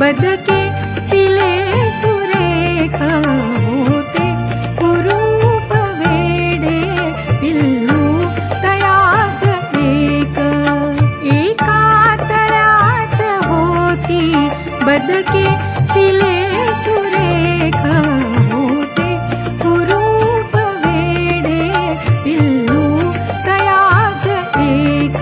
बदके पिले सुरेख होते कुरूप वेडे पिल्लू तयात एका तळ्यात होती बदके पिले सुरेख होते कुरूप वेडे पिल्लू तयात एक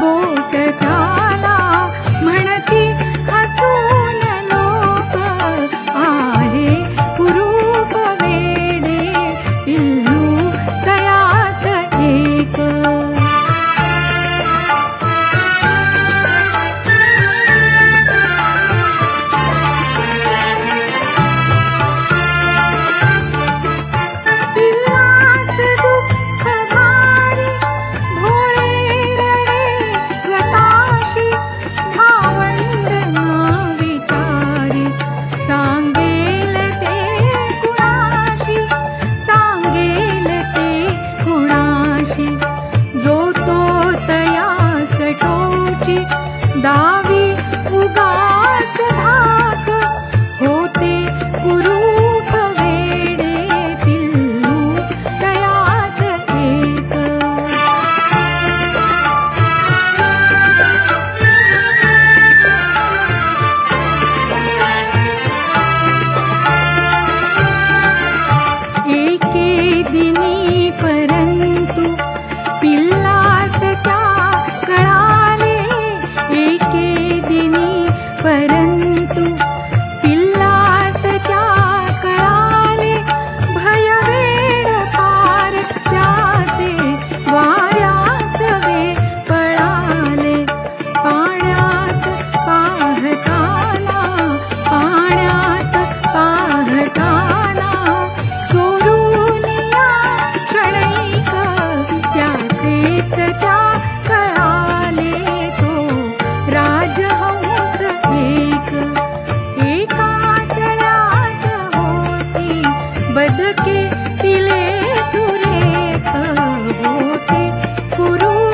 बोट त्याला म्हणती हसून लोक आहे कुरूप वेडे पिल्लू तयात एक पिल्लास दुःख भारी भोळे रडे स्वतःशी भावंड ना विचारी सांगेल ते कुणाशी जो तो तयास टोची दावी उगाच धाक होते कुरूप वेडे पिल्लू तयात एक एके दिनी परंतु पिल्लास त्या कळाले एके दिनी परंतु पिल्लास त्या कळाले भय वेड पार त्याचे वाऱ्यास वे पळाले पाण्यात पाहताना चोरून या क्षणैक त्याचेच त्या कळाले तो राजहंस एका तळ्यात होती बदके पिले सुरेख होते कुरू